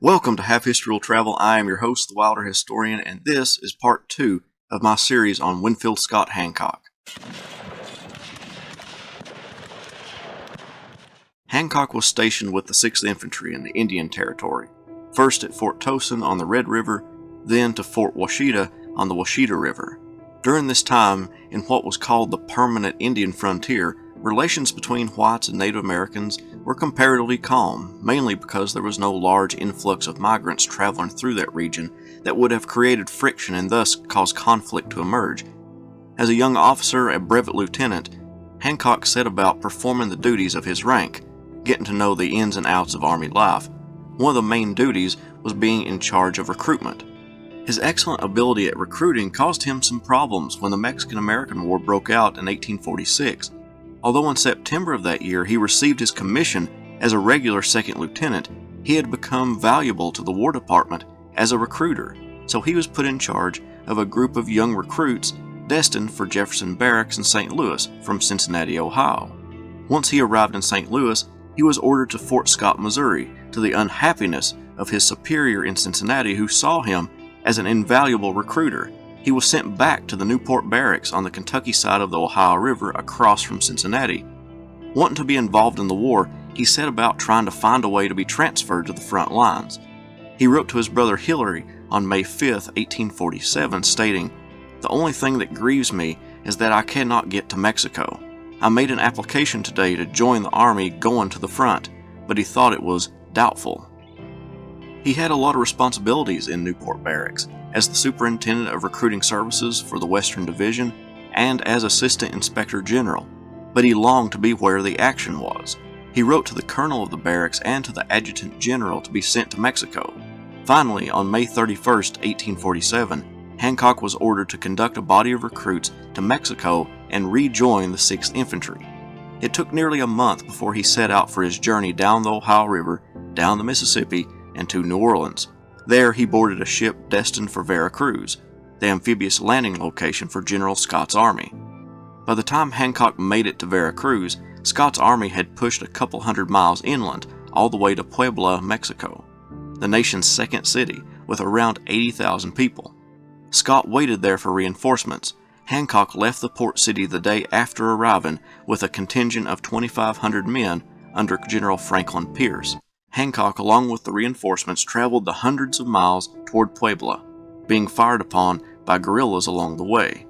Welcome to Half History Will Travel. I am your host, the Wilder Historian, and this is part 2 of my series on Winfield Scott Hancock. Hancock was stationed with the 6th Infantry in the Indian Territory, first at Fort Towson on the Red River, then to Fort Washita on the Washita River. During this time, in what was called the Permanent Indian Frontier, relations between whites and Native Americans were comparatively calm, mainly because there was no large influx of migrants traveling through that region that would have created friction and thus caused conflict to emerge. As a young officer, a brevet lieutenant, Hancock set about performing the duties of his rank, getting to know the ins and outs of Army life. One of the main duties was being in charge of recruitment. His excellent ability at recruiting caused him some problems when the Mexican-American War broke out in 1846. Although in September of that year he received his commission as a regular second lieutenant, he had become valuable to the War Department as a recruiter, so he was put in charge of a group of young recruits destined for Jefferson Barracks in St. Louis from Cincinnati, Ohio. Once he arrived in St. Louis, he was ordered to Fort Scott, Missouri, to the unhappiness of his superior in Cincinnati, who saw him as an invaluable recruiter. He was sent back to the Newport Barracks on the Kentucky side of the Ohio River across from Cincinnati. Wanting to be involved in the war, he set about trying to find a way to be transferred to the front lines. He wrote to his brother Hilary on May 5, 1847, stating, "The only thing that grieves me is that I cannot get to Mexico. I made an application today to join the army going to the front, but he thought it was doubtful." He had a lot of responsibilities in Newport Barracks, as the Superintendent of Recruiting Services for the Western Division and as Assistant Inspector General, but he longed to be where the action was. He wrote to the Colonel of the barracks and to the Adjutant General to be sent to Mexico. Finally, on May 31, 1847, Hancock was ordered to conduct a body of recruits to Mexico and rejoin the 6th Infantry. It took nearly a month before he set out for his journey down the Ohio River, down the Mississippi, and to New Orleans. There he boarded a ship destined for Veracruz, the amphibious landing location for General Scott's army. By the time Hancock made it to Veracruz, Scott's army had pushed a couple hundred miles inland, all the way to Puebla, Mexico, the nation's second city, with around 80,000 people. Scott waited there for reinforcements. Hancock left the port city the day after arriving with a contingent of 2,500 men under General Franklin Pierce. Hancock, along with the reinforcements, traveled the hundreds of miles toward Puebla, being fired upon by guerrillas along the way.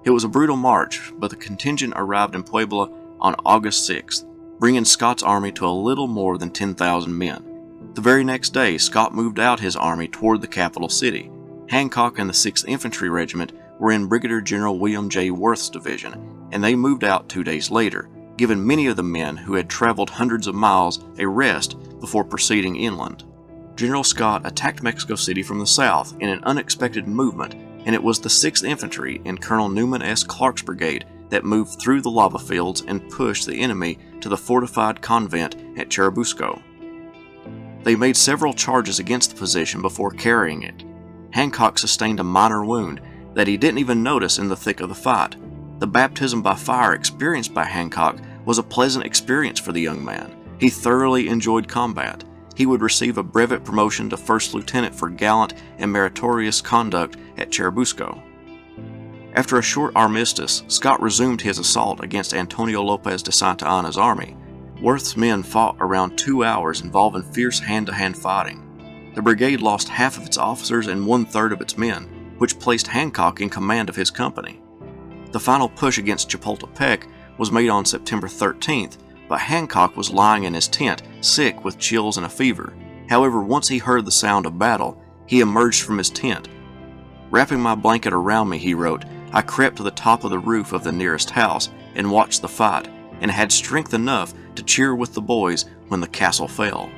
It was a brutal march, but the contingent arrived in Puebla on August 6th, bringing Scott's army to a little more than 10,000 men. The very next day, Scott moved out his army toward the capital city. Hancock and the 6th Infantry Regiment were in Brigadier General William J. Worth's division, and they moved out 2 days later, giving many of the men who had traveled hundreds of miles a rest before proceeding inland. General Scott attacked Mexico City from the south in an unexpected movement, and it was the 6th Infantry in Colonel Newman S. Clark's brigade that moved through the lava fields and pushed the enemy to the fortified convent at Churubusco. They made several charges against the position before carrying it. Hancock sustained a minor wound that he didn't even notice in the thick of the fight. The baptism by fire experienced by Hancock was a pleasant experience for the young man. He thoroughly enjoyed combat. He would receive a brevet promotion to first lieutenant for gallant and meritorious conduct at Churubusco. After a short armistice, Scott resumed his assault against Antonio Lopez de Santa Anna's army. Worth's men fought around 2 hours, involving fierce hand-to-hand fighting. The brigade lost half of its officers and 1/3 of its men, which placed Hancock in command of his company. The final push against Chapultepec was made on September 13th, but Hancock was lying in his tent, sick with chills and a fever. However, once he heard the sound of battle, he emerged from his tent. "Wrapping my blanket around me," he wrote, "I crept to the top of the roof of the nearest house and watched the fight, and had strength enough to cheer with the boys when the castle fell."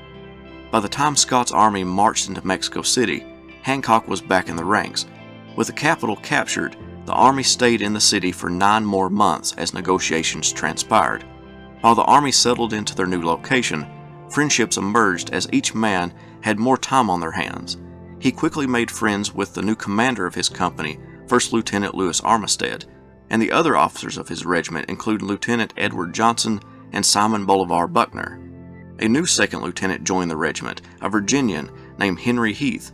By the time Scott's army marched into Mexico City, Hancock was back in the ranks. With the capital captured, the army stayed in the city for 9 more months as negotiations transpired. While the army settled into their new location, friendships emerged as each man had more time on their hands. He quickly made friends with the new commander of his company, First Lieutenant Louis Armistead, and the other officers of his regiment include Lieutenant Edward Johnson and Simon Bolivar Buckner. A new second lieutenant joined the regiment, a Virginian named Henry Heath.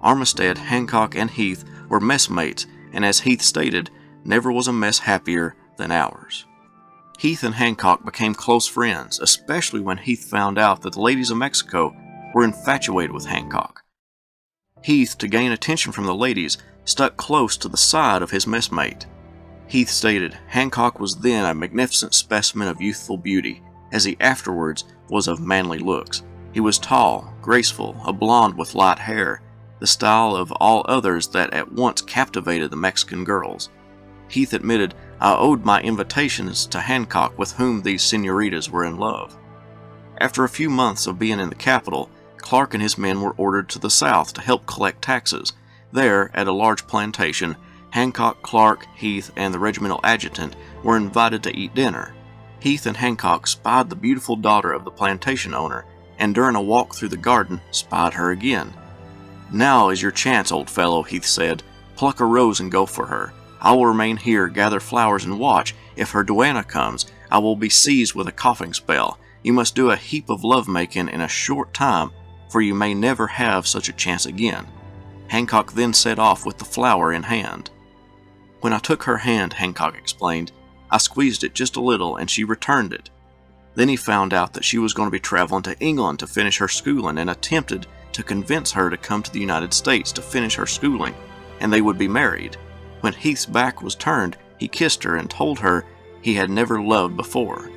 Armistead, Hancock, and Heath were messmates, and as Heath stated, never was a mess happier than ours. Heath and Hancock became close friends, especially when Heath found out that the ladies of Mexico were infatuated with Hancock. Heath, to gain attention from the ladies, stuck close to the side of his messmate. Heath stated Hancock was then a magnificent specimen of youthful beauty, as he afterwards was of manly looks. He was tall, graceful, a blonde with light hair, the style of all others that at once captivated the Mexican girls. Heath admitted, I owed my invitations to Hancock, with whom these senoritas were in love. After a few months of being in the capital, Clark and his men were ordered to the south to help collect taxes. There, at a large plantation, Hancock, Clark, Heath, and the regimental adjutant were invited to eat dinner. Heath and Hancock spied the beautiful daughter of the plantation owner, and during a walk through the garden, spied her again. Now is your chance, old fellow, Heath said. Pluck a rose and go for her. I will remain here, gather flowers, and watch. If her duenna comes, I will be seized with a coughing spell. You must do a heap of love-making in a short time, for you may never have such a chance again. Hancock then set off with the flower in hand. When I took her hand, Hancock explained, I squeezed it just a little and she returned it. Then he found out that she was going to be traveling to England to finish her schooling and attempted to convince her to come to the United States to finish her schooling, and they would be married. When Heath's back was turned, he kissed her and told her he had never loved before.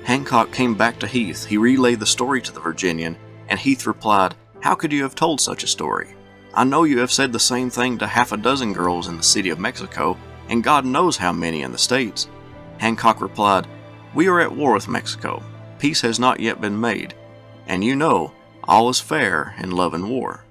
Hancock came back to Heath. He relayed the story to the Virginian, and Heath replied, How could you have told such a story? I know you have said the same thing to half a dozen girls in the city of Mexico, and God knows how many in the States. Hancock replied, We are at war with Mexico. Peace has not yet been made, and you know, all is fair in love and war.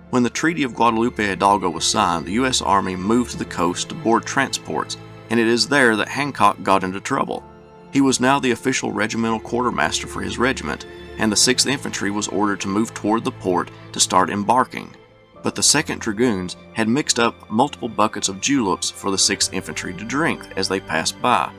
When the Treaty of Guadalupe Hidalgo was signed, the U.S. Army moved to the coast to board transports, and it is there that Hancock got into trouble. He was now the official regimental quartermaster for his regiment, and the 6th Infantry was ordered to move toward the port to start embarking. But the 2nd Dragoons had mixed up multiple buckets of juleps for the 6th Infantry to drink as they passed by.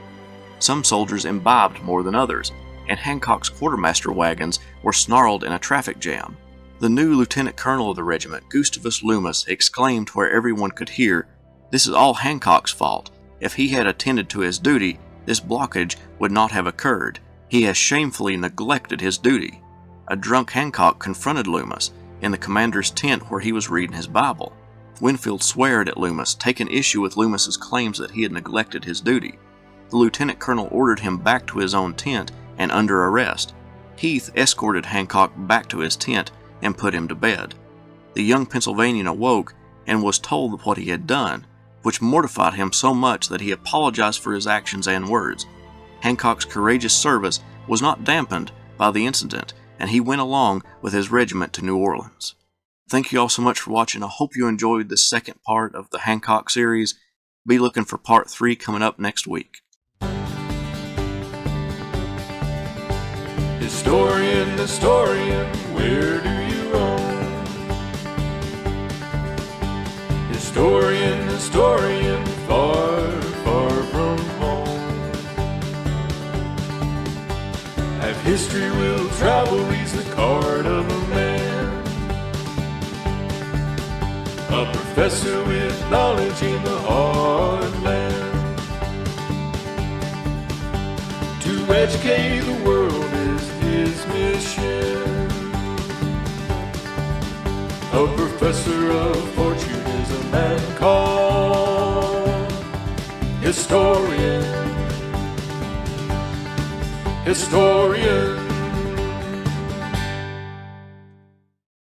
Some soldiers imbibed more than others, and Hancock's quartermaster wagons were snarled in a traffic jam. The new lieutenant colonel of the regiment, Gustavus Loomis, exclaimed where everyone could hear, This is all Hancock's fault. If he had attended to his duty, this blockage would not have occurred. He has shamefully neglected his duty. A drunk Hancock confronted Loomis in the commander's tent where he was reading his Bible. Winfield swore at Loomis, taking issue with Loomis's claims that he had neglected his duty. The lieutenant colonel ordered him back to his own tent and under arrest. Heath escorted Hancock back to his tent and put him to bed. The young Pennsylvanian awoke and was told what he had done, which mortified him so much that he apologized for his actions and words. Hancock's courageous service was not dampened by the incident, and he went along with his regiment to New Orleans. Thank you all so much for watching. I hope you enjoyed this second part of the Hancock series. Be looking for part 3 coming up next week. Historian, where do you roam? Historian, far from home. Have history will travel reads the card of a man, a professor with knowledge in the heartland. To educate the world is his mission. A professor of fortune is a man called historian.